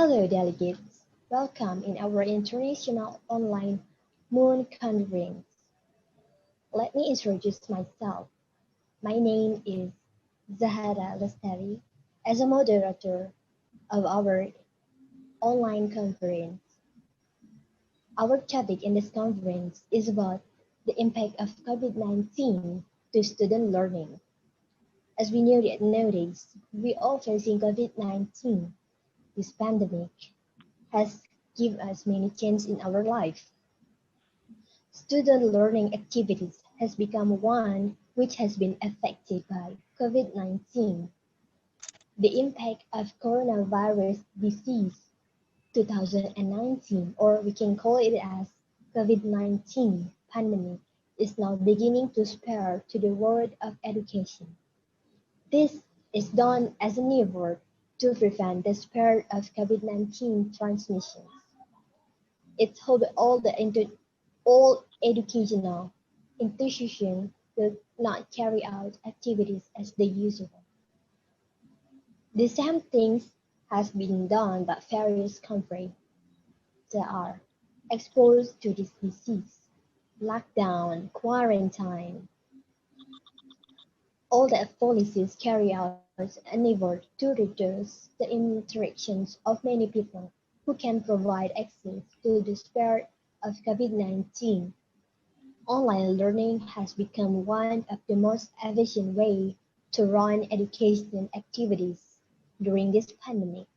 Hello delegates, welcome in our international online Moon Conference. Let me introduce myself. My name is Zahara lestari as a moderator of our online conference. Our topic in this conference is about the impact of COVID-19 to student learning. As we know that nowadays, we all facing COVID-19. This pandemic has given us many changes in our life. Student learning activities has become one which has been affected by COVID-19. The impact of coronavirus disease 2019, or we can call it as COVID-19 pandemic, is now beginning to spread to the world of education. This is done as an effort to prevent the spread of COVID-19 transmissions. It's hope all educational institutions will not carry out activities as they usual. The same things has been done by various countries that are exposed to this disease, lockdown, quarantine. All the policies carry out an effort to reduce the interactions of many people who can provide access to the spread of COVID-19. Online learning has become one of the most efficient ways to run education activities during this pandemic.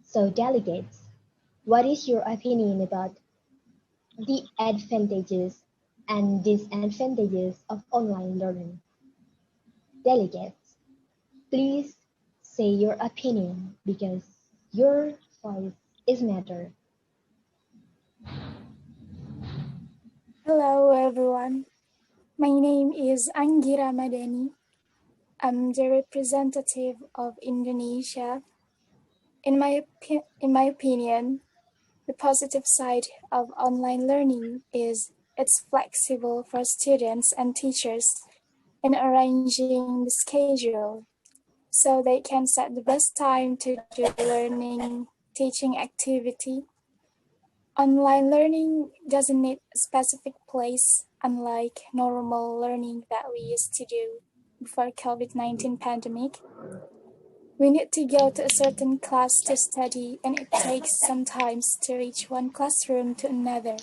So delegates, what is your opinion about the advantages and disadvantages of online learning? Delegates, please say your opinion because your voice is matter. Hello everyone, my name is Anggiera Madhani. I'm the representative of Indonesia. In my opinion, the positive side of online learning is it's flexible for students and teachers in arranging the schedule, so they can set the best time to do learning teaching activity. Online learning doesn't need a specific place, unlike normal learning that we used to do before COVID-19 pandemic. We need to go to a certain class to study, and it takes some time to reach one classroom to another.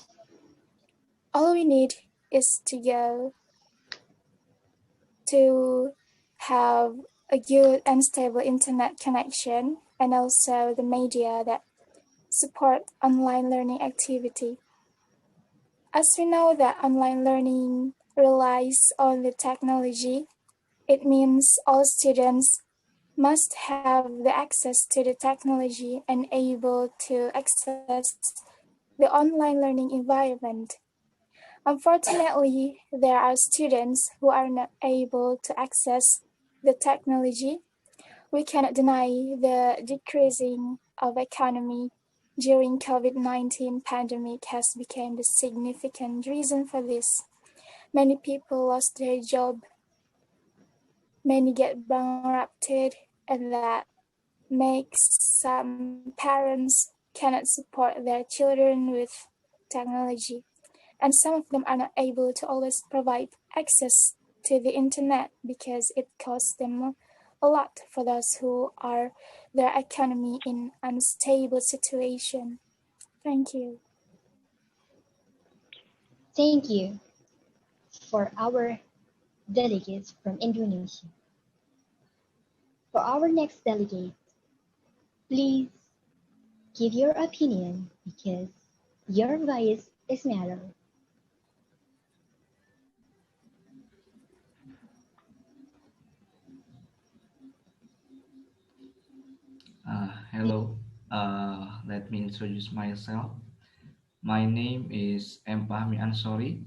All we need is to go to have a good and stable internet connection, and also the media that support online learning activity. As we know that online learning relies on the technology, it means all students must have the access to the technology and able to access the online learning environment. Unfortunately, there are students who are not able to access the technology. We cannot deny the decreasing of economy during COVID-19 pandemic has become the significant reason for this. Many people lost their job, many get bankrupted, and that makes some parents cannot support their children with technology. And some of them are not able to always provide access to the internet because it costs them a lot for those who are their economy in unstable situation. Thank you. Thank you for our delegates from Indonesia. For our next delegate, please give your opinion because your voice is matter. Hello, let me introduce myself. My name is Pahmi Ansori.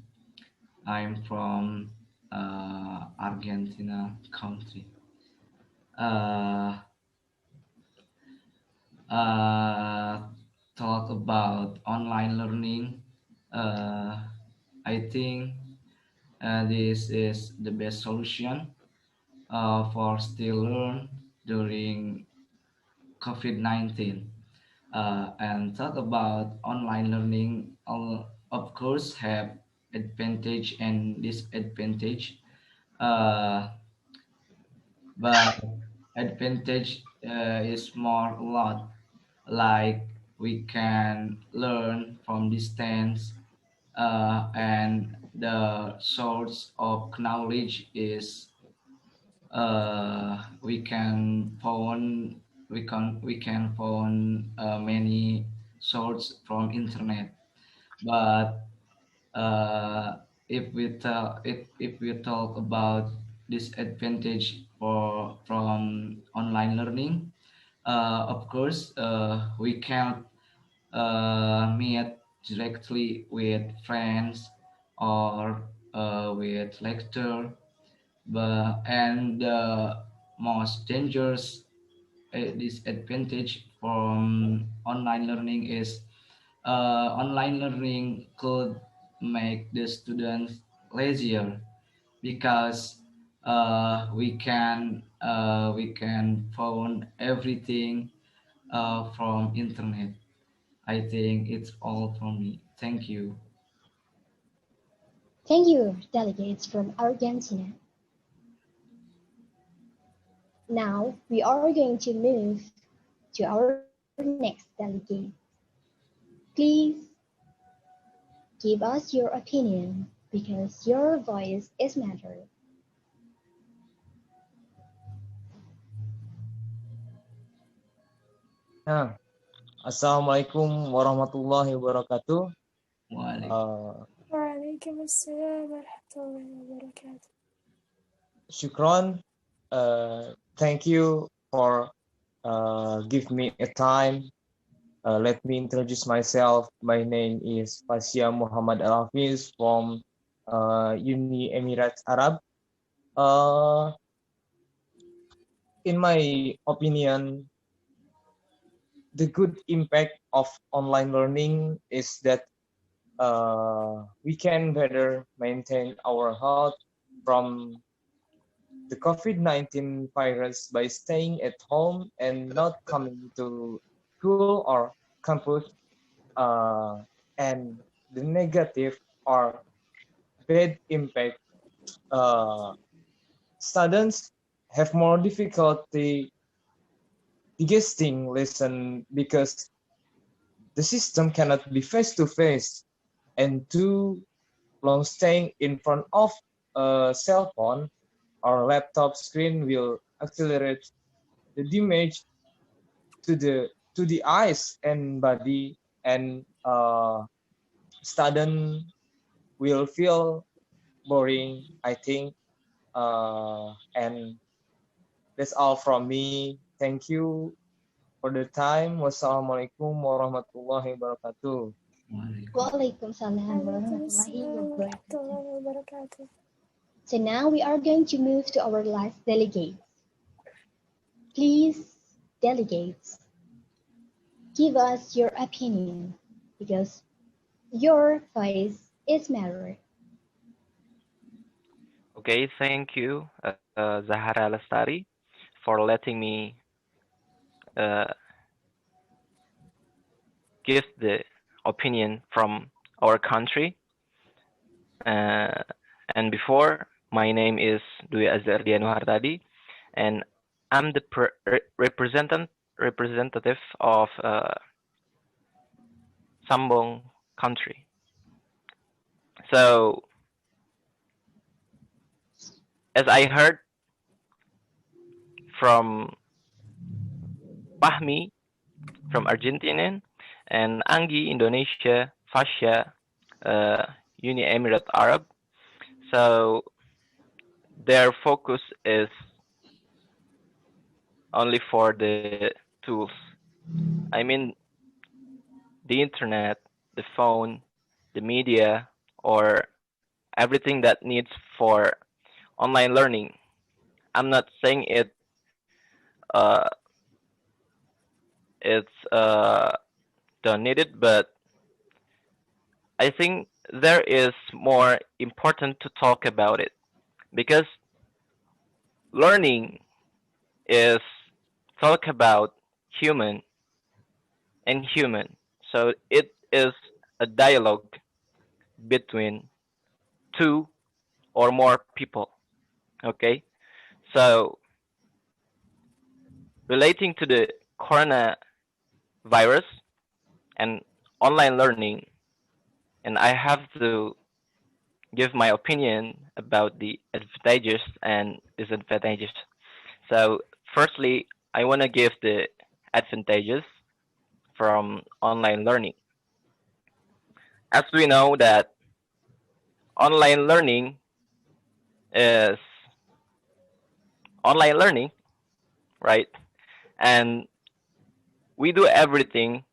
I'm from Argentina country. Talk about online learning. I think this is the best solution for still learn during COVID-19. and talk about online learning. Of course, have advantage and disadvantage. Uh, but advantage is more a lot, like we can learn from distance, and the source of knowledge is we can find many sources from internet. But if we talk about disadvantage from online learning, of course we can't meet directly with friends or with lecture. But and the most dangerous disadvantage from online learning is online learning could make the students lazier, because we can find everything from internet. I think it's all from me. Thank you. Thank you, delegates from Argentina. Now we are going to move to our next delegate. Please give us your opinion because your voice is matter. Nah, Assalamualaikum warahmatullahi wabarakatuh. Waalaikumsalam. وعليكم السلام ورحمة الله وبركاته. Shukran. Thank you for give me a time. Let me introduce myself. My name is Fasya Muhammad Alhafidz from Uni Emirates Arab. In my opinion, the good impact of online learning is that we can better maintain our health from the COVID-19 virus by staying at home and not coming to school or campus. And the negative or bad impact, uh, students have more difficulty digesting lesson because the system cannot be face to face, and too long staying in front of a cell phone or laptop screen will accelerate the damage to the eyes and body, and student will feel boring, I think. And that's all from me. Thank you for the time. Wassalamualaikum warahmatullahi wabarakatuh. Waalaikumsalam وعليكم warahmatullahi السلام ورحمة wabarakatuh. الله وبركاته. So now we are going to move to our last delegate. Please, delegates, give us your opinion because your voice is matter. Okay, thank you, Zahara Lestari, for letting me uh, give the opinion from our country. And before, my name is Ardianu Hartadi, and I'm the representative of Sambung country. So, as I heard from Pahmi from Argentina and Anggi Indonesia, Fasya Uni Emirat Arab. So their focus is only for the tools. I mean, the internet, the phone, the media, or everything that needs for online learning. I'm not saying uh, it's don't need it, but I think there is more important to talk about it, because learning is talk about human, and human. So it is a dialogue between two or more people. Okay, so relating to the coronavirus and online learning, and I have to give my opinion about the advantages and disadvantages. So, firstly, I want to give the advantages from online learning. As we know that online learning is online learning, right? And we do everything,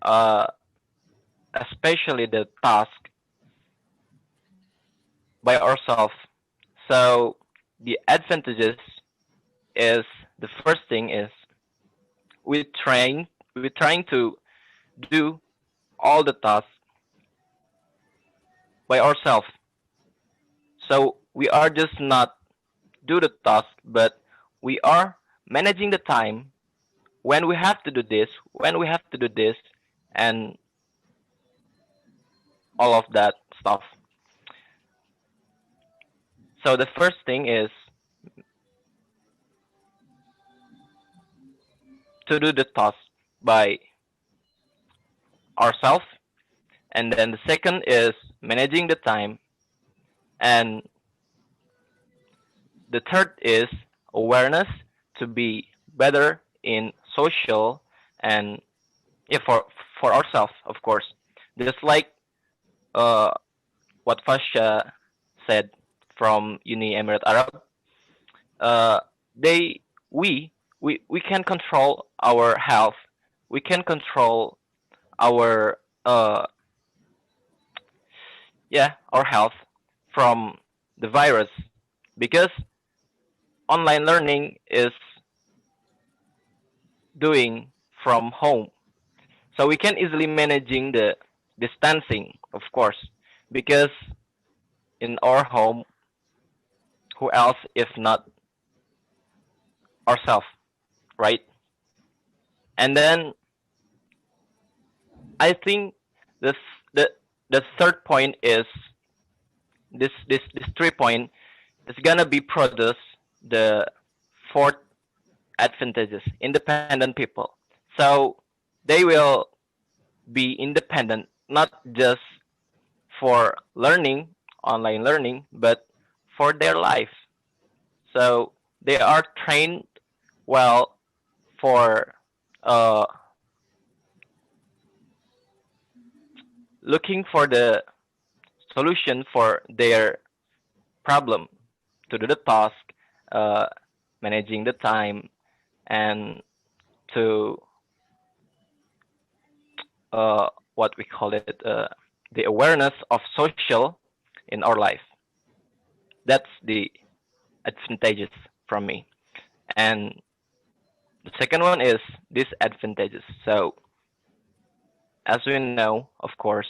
uh, especially the task, by ourselves. So the advantages is the first thing is we're trying to do all the tasks by ourselves. So we are just not do the task, but we are managing the time when we have to do this, when we have to do this, and all of that stuff. So the first thing is to do the task by ourselves, and then the second is managing the time, and the third is awareness to be better in social and yeah, for ourselves, of course. Just like uh, what Fasya said from Uni Emirat Arab, uh, they we can control our health, we can control our our health from the virus because online learning is doing from home. So we can easily managing the distancing, of course, because in our home, who else if not ourselves, right? And then I think this the third point is this 3 point is gonna be produce the fourth advantages, independent people. So they will be independent, not just for learning, online learning, but for their life. So they are trained well for uh, looking for the solution for their problem, to do the task, uh, managing the time, and to what we call it, the awareness of social in our life. That's the advantages from me. And the second one is disadvantages. So as we know, of course,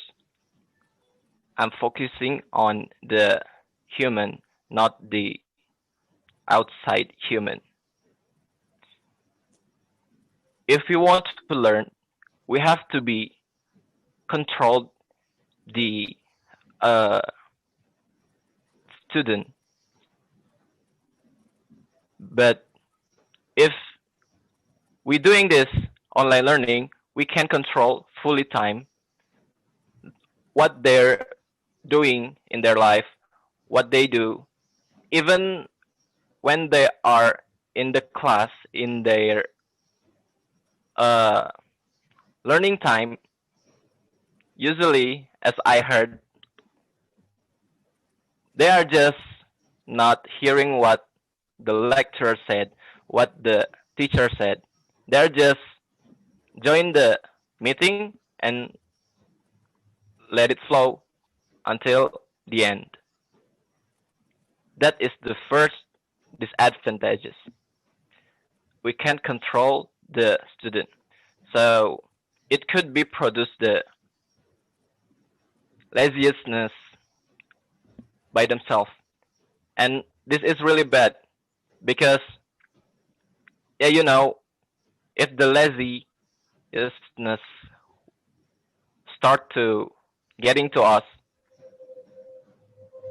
I'm focusing on the human, not the outside human. If we want to learn, we have to be controlled the uh, student. But if we're doing this online learning, we can control fully time what they're doing in their life, what they do, even when they are in the class, in their uh, learning time. Usually, as I heard, they are just not hearing what the lecturer said, what the teacher said. They're just join the meeting and let it flow until the end. That is the first disadvantages. We can't control the student. So it could be produce the laziness by themselves. And this is really bad because, yeah, if the lazy seriousness start to getting to us,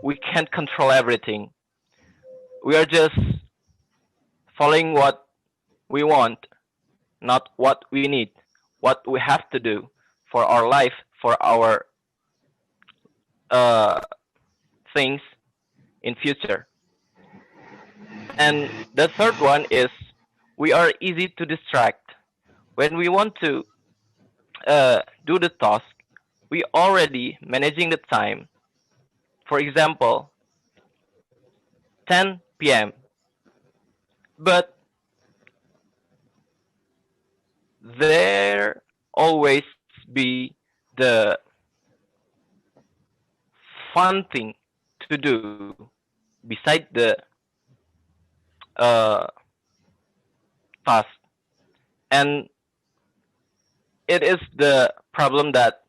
we can't control everything. We are just following what we want, not what we need, what we have to do for our life, for our things in future. And the third one is we are easy to distract. When we want to do the task, we already managing the time. For example, 10 p.m. But there always be the fun thing to do beside the task, and it is the problem that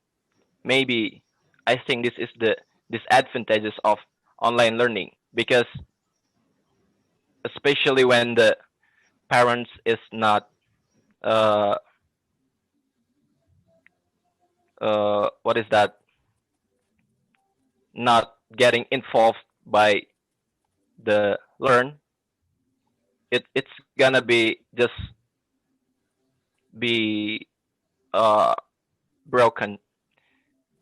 maybe I think this is the disadvantages of online learning, because especially when the parents is not what is that, not getting involved by the learn, it's gonna be just be broken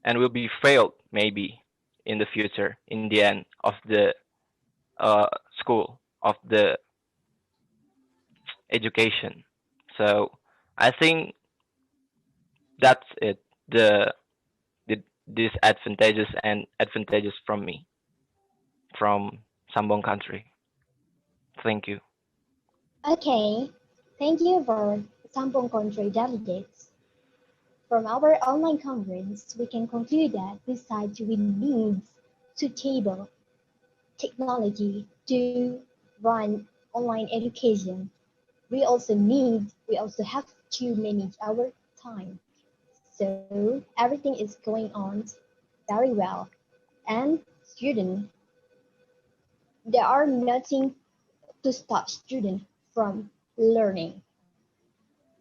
and will be failed maybe in the future, in the end of the school, of the education. So I think that's it, the disadvantages and advantages from me, from Sambung country. Thank you. Okay, thank you for Sambung country delegates. From our online conference, we can conclude that besides we need suitable technology to run online education, we also have to manage our time. So everything is going on very well. And students, there are nothing to stop students from learning.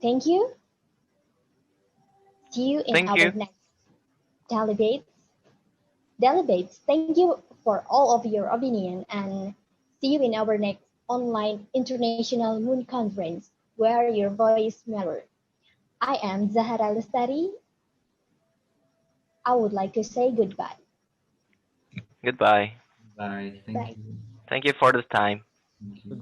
Thank you. See you in Thank our you. next debates. Thank you for all of your opinion, and see you in our next online International Moon Conference where your voice matters. I am Zahara lestari. I would like to say goodbye. Goodbye. Bye. Thank Bye. you. Thank you for the time. Thank you.